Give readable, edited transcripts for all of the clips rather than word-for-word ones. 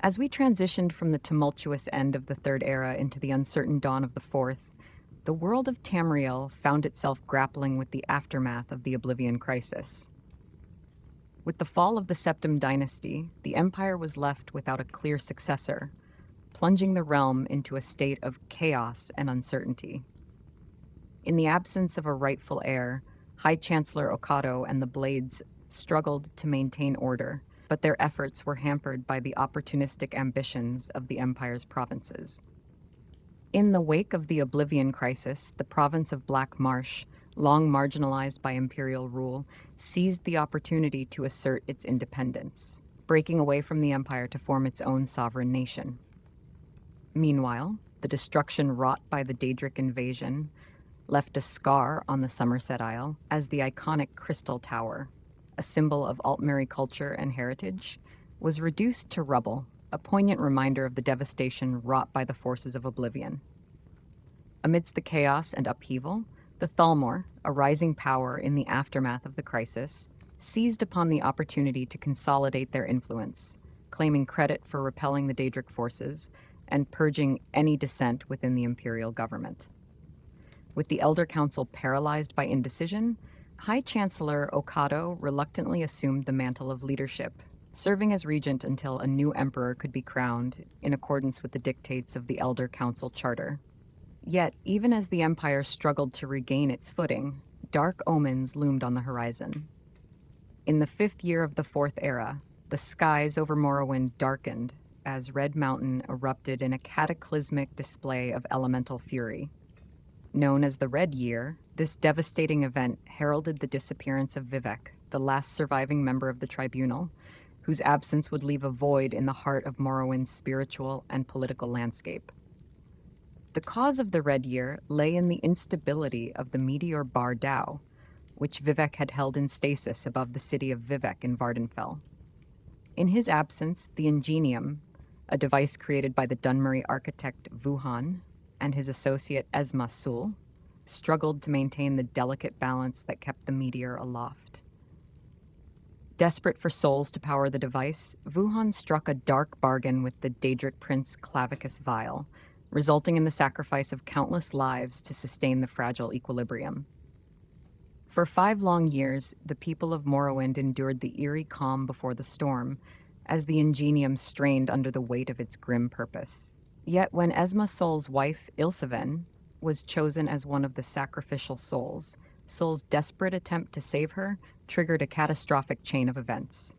As we transitioned from the tumultuous end of the Third Era into the uncertain dawn of the Fourth, the world of Tamriel found itself grappling with the aftermath of the Oblivion Crisis. With the fall of the Septim dynasty, the Empire was left without a clear successor, plunging the realm into a state of chaos and uncertainty. In the absence of a rightful heir, High Chancellor Okado and the Blades struggled to maintain order, but their efforts were hampered by the opportunistic ambitions of the Empire's provinces. In the wake of the Oblivion Crisis, the province of Black Marsh, long marginalized by imperial rule, seized the opportunity to assert its independence, breaking away from the Empire to form its own sovereign nation. Meanwhile, the destruction wrought by the Daedric invasion left a scar on the Somerset Isle as the iconic Crystal Tower, a symbol of Altmerry culture and heritage, was reduced to rubble, a poignant reminder of the devastation wrought by the forces of Oblivion. Amidst the chaos and upheaval, the Thalmor, a rising power in the aftermath of the crisis, seized upon the opportunity to consolidate their influence, claiming credit for repelling the Daedric forces and purging any dissent within the imperial government. With the Elder Council paralyzed by indecision, High Chancellor Okado reluctantly assumed the mantle of leadership, serving as regent until a new emperor could be crowned in accordance with the dictates of the Elder Council Charter. Yet, even as the Empire struggled to regain its footing, dark omens loomed on the horizon. In the 5th year of the Fourth Era, the skies over Morrowind darkened as Red Mountain erupted in a cataclysmic display of elemental fury. Known as the Red Year, this devastating event heralded the disappearance of Vivek, the last surviving member of the Tribunal, whose absence would leave a void in the heart of Morrowind's spiritual and political landscape. The cause of the Red Year lay in the instability of the meteor Bar Dao, which Vivek had held in stasis above the city of Vivek in Vardenfell. In his absence, the Ingenium, a device created by the Dunmurry architect Wuhan and his associate Esma Sul, struggled to maintain the delicate balance that kept the meteor aloft. Desperate for souls to power the device, Wuhan struck a dark bargain with the Daedric prince Clavicus Vile, resulting in the sacrifice of countless lives to sustain the fragile equilibrium. For 5 long years, the people of Morrowind endured the eerie calm before the storm, as the Ingenium strained under the weight of its grim purpose. Yet when Esma Sol's wife, Ilseven, was chosen as one of the sacrificial souls, Sol's desperate attempt to save her triggered a catastrophic chain of events.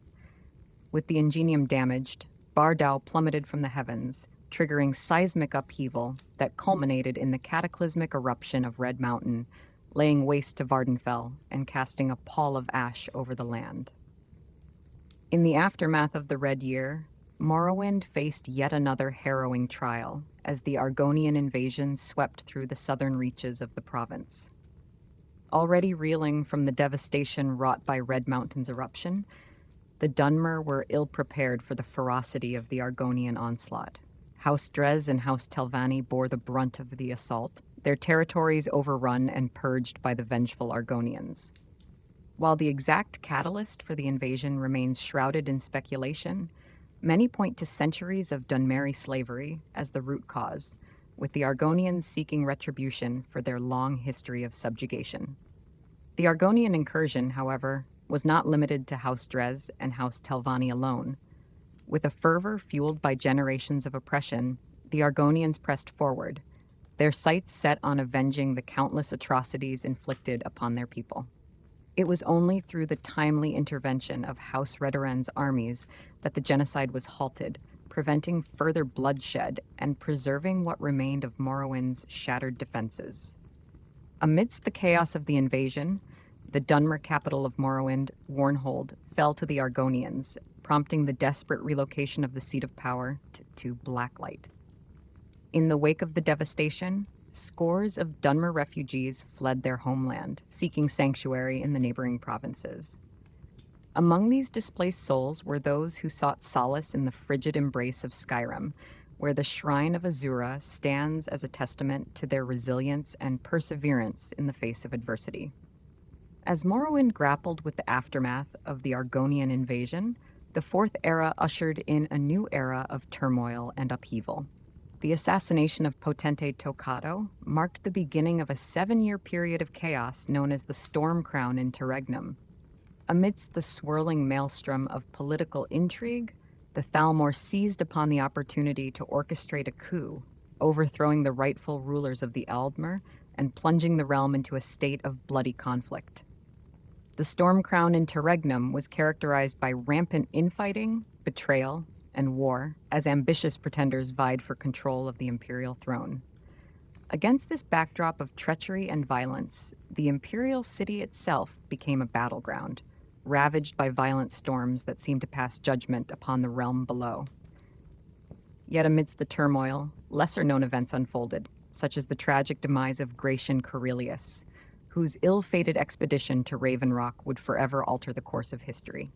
With the Ingenium damaged, Bar Dao plummeted from the heavens, triggering seismic upheaval that culminated in the cataclysmic eruption of Red Mountain, laying waste to Vardenfell and casting a pall of ash over the land. In the aftermath of the Red Year, Morrowind faced yet another harrowing trial as the Argonian invasion swept through the southern reaches of the province. Already reeling from the devastation wrought by Red Mountain's eruption, the Dunmer were ill-prepared for the ferocity of the Argonian onslaught. House Drez and House Telvanni bore the brunt of the assault, their territories overrun and purged by the vengeful Argonians. While the exact catalyst for the invasion remains shrouded in speculation, many point to centuries of Dunmeri slavery as the root cause, with the Argonians seeking retribution for their long history of subjugation. The Argonian incursion, however, was not limited to House Drez and House Telvanni alone. With a fervor fueled by generations of oppression, the Argonians pressed forward, their sights set on avenging the countless atrocities inflicted upon their people. It was only through the timely intervention of House Redoran's armies that the genocide was halted, preventing further bloodshed and preserving what remained of Morrowind's shattered defenses. Amidst the chaos of the invasion, the Dunmer capital of Morrowind, Warnhold, fell to the Argonians, prompting the desperate relocation of the seat of power to Blacklight. In the wake of the devastation, scores of Dunmer refugees fled their homeland, seeking sanctuary in the neighboring provinces. Among these displaced souls were those who sought solace in the frigid embrace of Skyrim, where the Shrine of Azura stands as a testament to their resilience and perseverance in the face of adversity. As Morrowind grappled with the aftermath of the Argonian invasion, The Fourth Era ushered in a new era of turmoil and upheaval. The assassination of Potente Tocato marked the beginning of a 7-year period of chaos known as the Storm Crown Interregnum. Amidst the swirling maelstrom of political intrigue, the Thalmor seized upon the opportunity to orchestrate a coup, overthrowing the rightful rulers of the Aldmer and plunging the realm into a state of bloody conflict. The Storm Crown Interregnum was characterized by rampant infighting, betrayal, and war as ambitious pretenders vied for control of the imperial throne. Against this backdrop of treachery and violence, the imperial city itself became a battleground, ravaged by violent storms that seemed to pass judgment upon the realm below. Yet amidst the turmoil, lesser-known events unfolded, such as the tragic demise of Gratian Corellius, whose ill-fated expedition to Raven Rock would forever alter the course of history.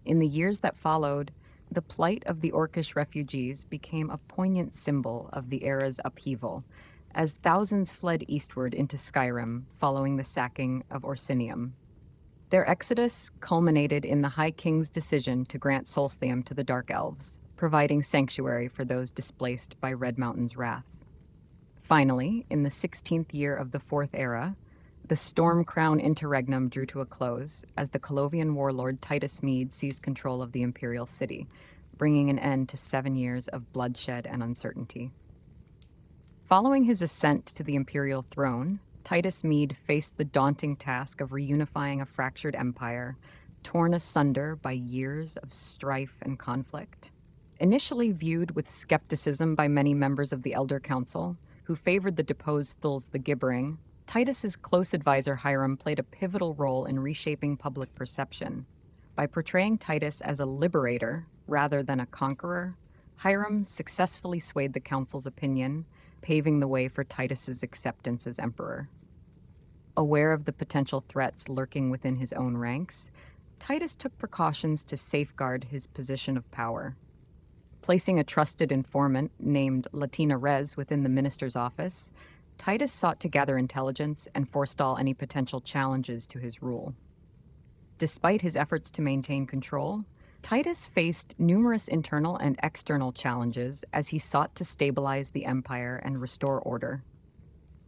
In the years that followed, the plight of the Orcish refugees became a poignant symbol of the era's upheaval, as thousands fled eastward into Skyrim following the sacking of Orsinium. Their exodus culminated in the High King's decision to grant Solstheim to the Dark Elves, providing sanctuary for those displaced by Red Mountain's wrath. Finally, in the 16th year of the Fourth Era, the Storm Crown Interregnum drew to a close as the Colovian warlord Titus Mede seized control of the imperial city, bringing an end to 7 years of bloodshed and uncertainty. Following his ascent to the imperial throne, Titus Mede faced the daunting task of reunifying a fractured empire, torn asunder by years of strife and conflict. Initially viewed with skepticism by many members of the Elder Council, who favored the deposed Thulz the Gibbering, Titus's close advisor Hiram played a pivotal role in reshaping public perception. By portraying Titus as a liberator rather than a conqueror, Hiram successfully swayed the council's opinion, paving the way for Titus's acceptance as emperor. Aware of the potential threats lurking within his own ranks, Titus took precautions to safeguard his position of power. Placing a trusted informant named Latina Rez within the minister's office, Titus sought to gather intelligence and forestall any potential challenges to his rule. Despite his efforts to maintain control, Titus faced numerous internal and external challenges as he sought to stabilize the empire and restore order.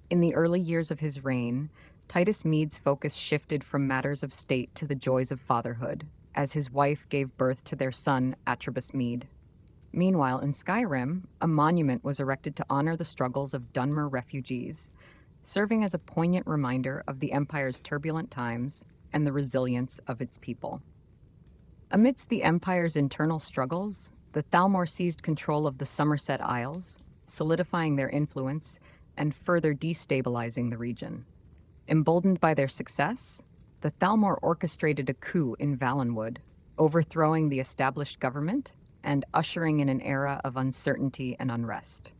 In the early years of his reign, Titus Mede's focus shifted from matters of state to the joys of fatherhood, as his wife gave birth to their son, Atribus Mede. Meanwhile, in Skyrim, a monument was erected to honor the struggles of Dunmer refugees, serving as a poignant reminder of the Empire's turbulent times and the resilience of its people. Amidst the Empire's internal struggles, the Thalmor seized control of the Somerset Isles, solidifying their influence and further destabilizing the region. Emboldened by their success, the Thalmor orchestrated a coup in Valenwood, overthrowing the established government and ushering in an era of uncertainty and unrest.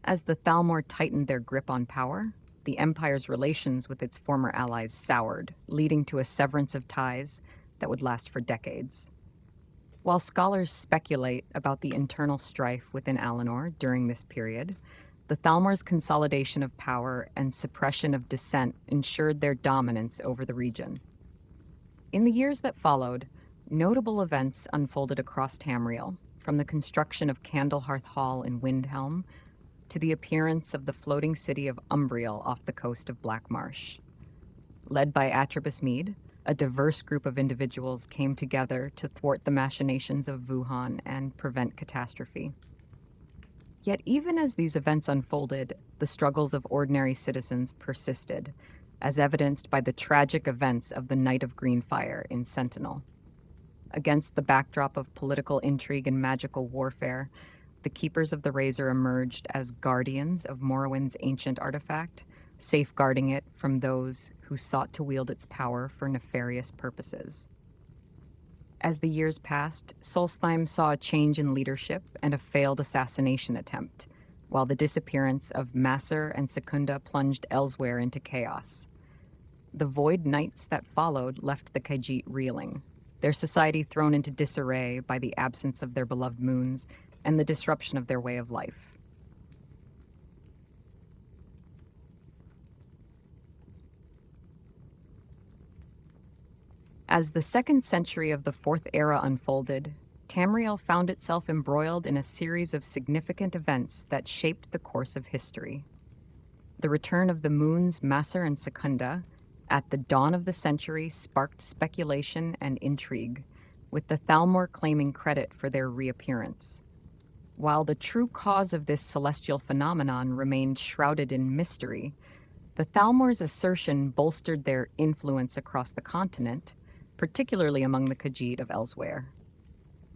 As the Thalmor tightened their grip on power, the Empire's relations with its former allies soured, leading to a severance of ties that would last for decades. While scholars speculate about the internal strife within Alinor during this period, the Thalmor's consolidation of power and suppression of dissent ensured their dominance over the region. In the years that followed, notable events unfolded across Tamriel, from the construction of Candlehearth Hall in Windhelm to the appearance of the floating city of Umbriel off the coast of Black Marsh. Led by Atribus Mede, a diverse group of individuals came together to thwart the machinations of Wuhan and prevent catastrophe. Yet even as these events unfolded, the struggles of ordinary citizens persisted, as evidenced by the tragic events of the Night of Greenfire in Sentinel. Against the backdrop of political intrigue and magical warfare, the Keepers of the Razor emerged as guardians of Morrowind's ancient artifact, safeguarding it from those who sought to wield its power for nefarious purposes. As the years passed, Solstheim saw a change in leadership and a failed assassination attempt, while the disappearance of Masser and Secunda plunged elsewhere into chaos. The Void Nights that followed left the Khajiit reeling, their society thrown into disarray by the absence of their beloved moons and the disruption of their way of life. As the second century of the Fourth Era unfolded, Tamriel found itself embroiled in a series of significant events that shaped the course of history. The return of the moons Maser and Secunda at the dawn of the century sparked speculation and intrigue, with the Thalmor claiming credit for their reappearance. While the true cause of this celestial phenomenon remained shrouded in mystery, the Thalmor's assertion bolstered their influence across the continent, particularly among the Khajiit of Elsewhere.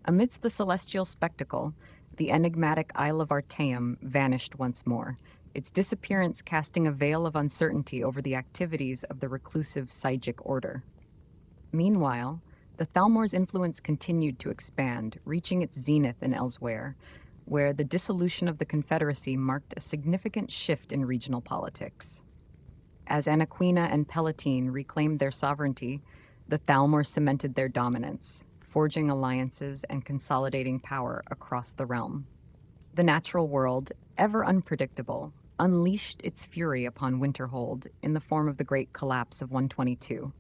Amidst the celestial spectacle, the enigmatic Isle of Artaeum vanished once more, its disappearance casting a veil of uncertainty over the activities of the reclusive Psijic order. Meanwhile, the Thalmor's influence continued to expand, reaching its zenith in Elsewhere, where the dissolution of the Confederacy marked a significant shift in regional politics. As Anaquina and Palatine reclaimed their sovereignty, the Thalmor cemented their dominance, forging alliances and consolidating power across the realm. The natural world, ever unpredictable, unleashed its fury upon Winterhold in the form of the Great Collapse of 122.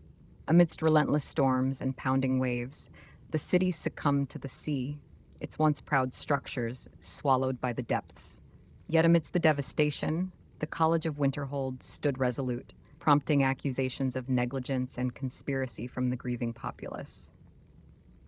Amidst relentless storms and pounding waves, the city succumbed to the sea, its once proud structures swallowed by the depths. Yet amidst the devastation, the College of Winterhold stood resolute, prompting accusations of negligence and conspiracy from the grieving populace.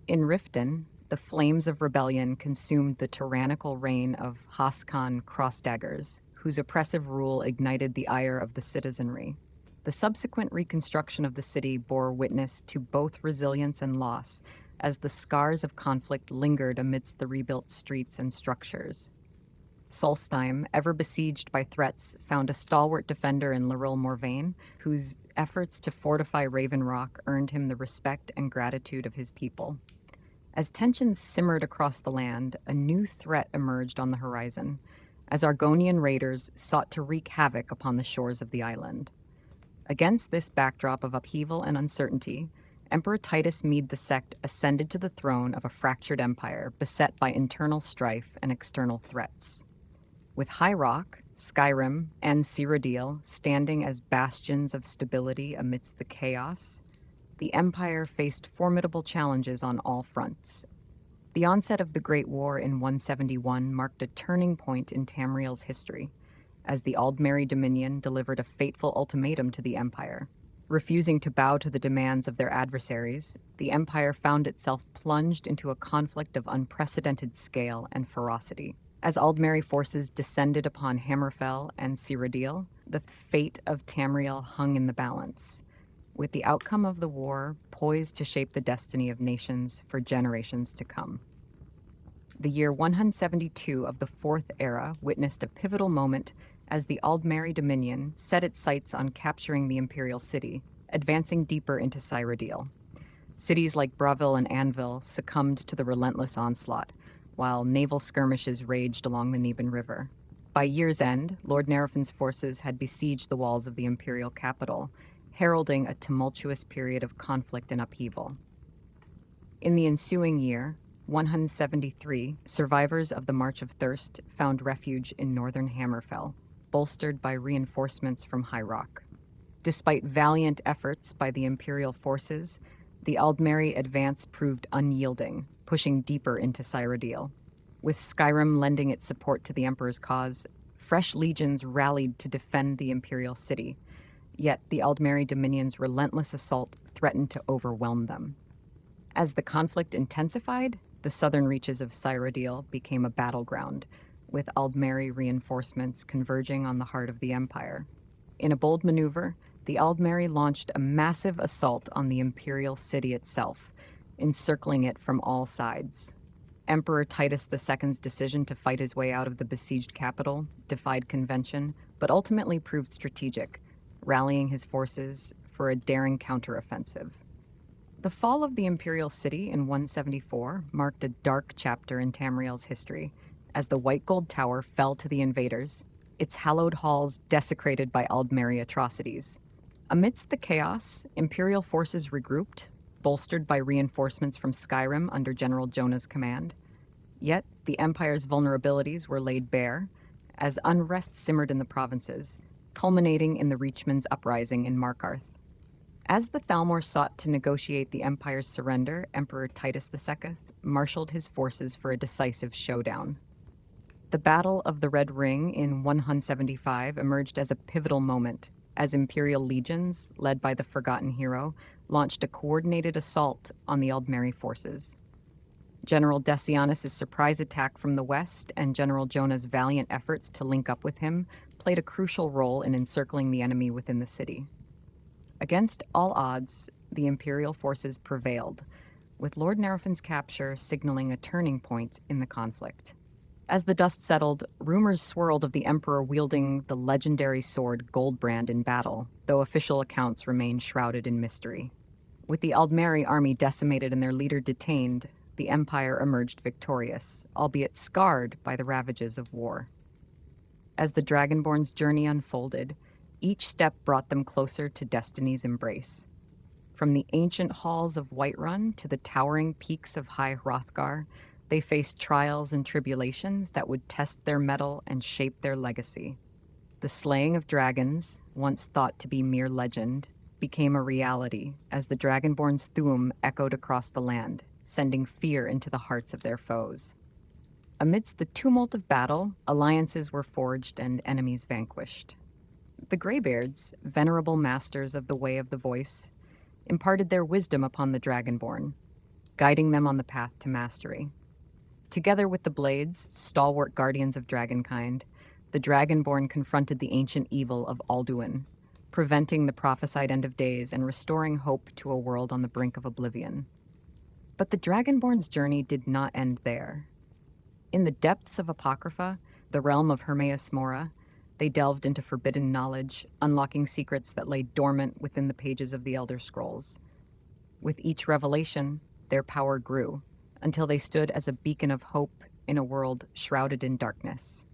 In Riften, the flames of rebellion consumed the tyrannical reign of Haskan Crossdaggers, whose oppressive rule ignited the ire of the citizenry. The subsequent reconstruction of the city bore witness to both resilience and loss, as the scars of conflict lingered amidst the rebuilt streets and structures. Solstheim, ever besieged by threats, found a stalwart defender in Laurel Morvain, whose efforts to fortify Raven Rock earned him the respect and gratitude of his people. As tensions simmered across the land, a new threat emerged on the horizon, as Argonian raiders sought to wreak havoc upon the shores of the island. Against this backdrop of upheaval and uncertainty, Emperor Titus Mede II ascended to the throne of a fractured empire beset by internal strife and external threats. With High Rock, Skyrim, and Cyrodiil standing as bastions of stability amidst the chaos, the Empire faced formidable challenges on all fronts. The onset of the Great War in 171 marked a turning point in Tamriel's history, as the Aldmeri Dominion delivered a fateful ultimatum to the Empire. Refusing to bow to the demands of their adversaries, the Empire found itself plunged into a conflict of unprecedented scale and ferocity. As Aldmeri forces descended upon Hammerfell and Cyrodiil, the fate of Tamriel hung in the balance, with the outcome of the war poised to shape the destiny of nations for generations to come. The year 172 of the Fourth Era witnessed a pivotal moment as the Aldmeri Dominion set its sights on capturing the imperial city, advancing deeper into Cyrodiil. Cities like Bravil and Anvil succumbed to the relentless onslaught, while naval skirmishes raged along the Neben River. By year's end, Lord Nerafin's forces had besieged the walls of the imperial capital, heralding a tumultuous period of conflict and upheaval. In the ensuing year, 173, survivors of the March of Thirst found refuge in northern Hammerfell, bolstered by reinforcements from High Rock. Despite valiant efforts by the imperial forces, the Aldmeri advance proved unyielding, pushing deeper into Cyrodiil. With Skyrim lending its support to the Emperor's cause, fresh legions rallied to defend the imperial city, yet the Aldmeri Dominion's relentless assault threatened to overwhelm them. As the conflict intensified, the southern reaches of Cyrodiil became a battleground, with Aldmeri reinforcements converging on the heart of the Empire. In a bold maneuver, the Aldmeri launched a massive assault on the imperial city itself, encircling it from all sides. Emperor Titus II's decision to fight his way out of the besieged capital defied convention, but ultimately proved strategic, rallying his forces for a daring counteroffensive. The fall of the imperial city in 174 marked a dark chapter in Tamriel's history, as the White Gold Tower fell to the invaders, its hallowed halls desecrated by Aldmeri atrocities. Amidst the chaos, imperial forces regrouped, bolstered by reinforcements from Skyrim under General Jonah's command. Yet, the Empire's vulnerabilities were laid bare, as unrest simmered in the provinces, culminating in the Reachman's uprising in Markarth. As the Thalmor sought to negotiate the Empire's surrender, Emperor Titus II marshaled his forces for a decisive showdown. The Battle of the Red Ring in 175 emerged as a pivotal moment, as Imperial legions, led by the Forgotten Hero, launched a coordinated assault on the Aldmeri forces. General Decianus' surprise attack from the west and General Jonah's valiant efforts to link up with him played a crucial role in encircling the enemy within the city. Against all odds, the Imperial forces prevailed, with Lord Nerofen's capture signaling a turning point in the conflict. As the dust settled, rumors swirled of the Emperor wielding the legendary sword Goldbrand in battle, though official accounts remained shrouded in mystery. With the Aldmeri army decimated and their leader detained, the Empire emerged victorious, albeit scarred by the ravages of war. As the Dragonborn's journey unfolded, each step brought them closer to destiny's embrace. From the ancient halls of Whiterun to the towering peaks of High Hrothgar, they faced trials and tribulations that would test their mettle and shape their legacy. The slaying of dragons, once thought to be mere legend, became a reality as the Dragonborn's Thu'um echoed across the land, sending fear into the hearts of their foes. Amidst the tumult of battle, alliances were forged and enemies vanquished. The Greybeards, venerable masters of the Way of the Voice, imparted their wisdom upon the Dragonborn, guiding them on the path to mastery. Together with the Blades, stalwart guardians of dragonkind, the Dragonborn confronted the ancient evil of Alduin, preventing the prophesied end of days and restoring hope to a world on the brink of oblivion. But the Dragonborn's journey did not end there. In the depths of Apocrypha, the realm of Hermaeus Mora, they delved into forbidden knowledge, unlocking secrets that lay dormant within the pages of the Elder Scrolls. With each revelation, their power grew, until they stood as a beacon of hope in a world shrouded in darkness.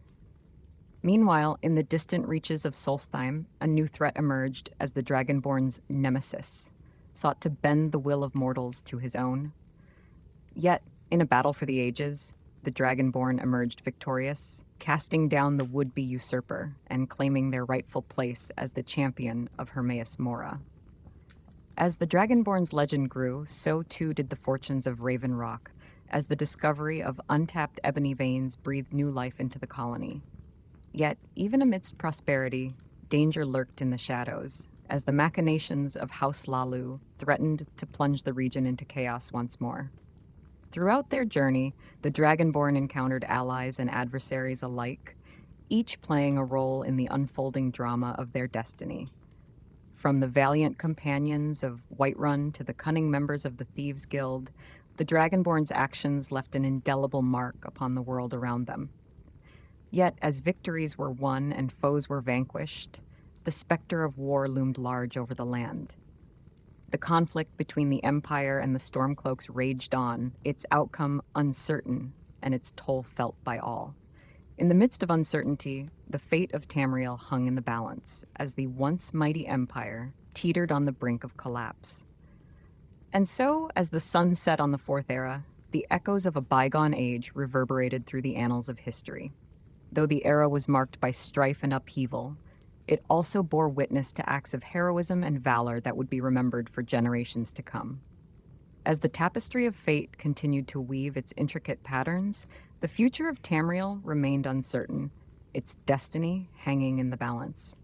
Meanwhile, in the distant reaches of Solstheim, a new threat emerged as the Dragonborn's nemesis sought to bend the will of mortals to his own. Yet, in a battle for the ages, the Dragonborn emerged victorious, casting down the would-be usurper and claiming their rightful place as the champion of Hermaeus Mora. As the Dragonborn's legend grew, so too did the fortunes of Raven Rock, as the discovery of untapped ebony veins breathed new life into the colony. Yet, even amidst prosperity, danger lurked in the shadows, as the machinations of House Lalu threatened to plunge the region into chaos once more. Throughout their journey, the Dragonborn encountered allies and adversaries alike, each playing a role in the unfolding drama of their destiny. From the valiant companions of Whiterun to the cunning members of the Thieves' Guild, the Dragonborn's actions left an indelible mark upon the world around them. Yet, as victories were won and foes were vanquished, the specter of war loomed large over the land. The conflict between the Empire and the Stormcloaks raged on, its outcome uncertain and its toll felt by all. In the midst of uncertainty, the fate of Tamriel hung in the balance as the once mighty empire teetered on the brink of collapse. And so, as the sun set on the Fourth Era, the echoes of a bygone age reverberated through the annals of history. Though the era was marked by strife and upheaval, it also bore witness to acts of heroism and valor that would be remembered for generations to come. As the tapestry of fate continued to weave its intricate patterns, the future of Tamriel remained uncertain, its destiny hanging in the balance.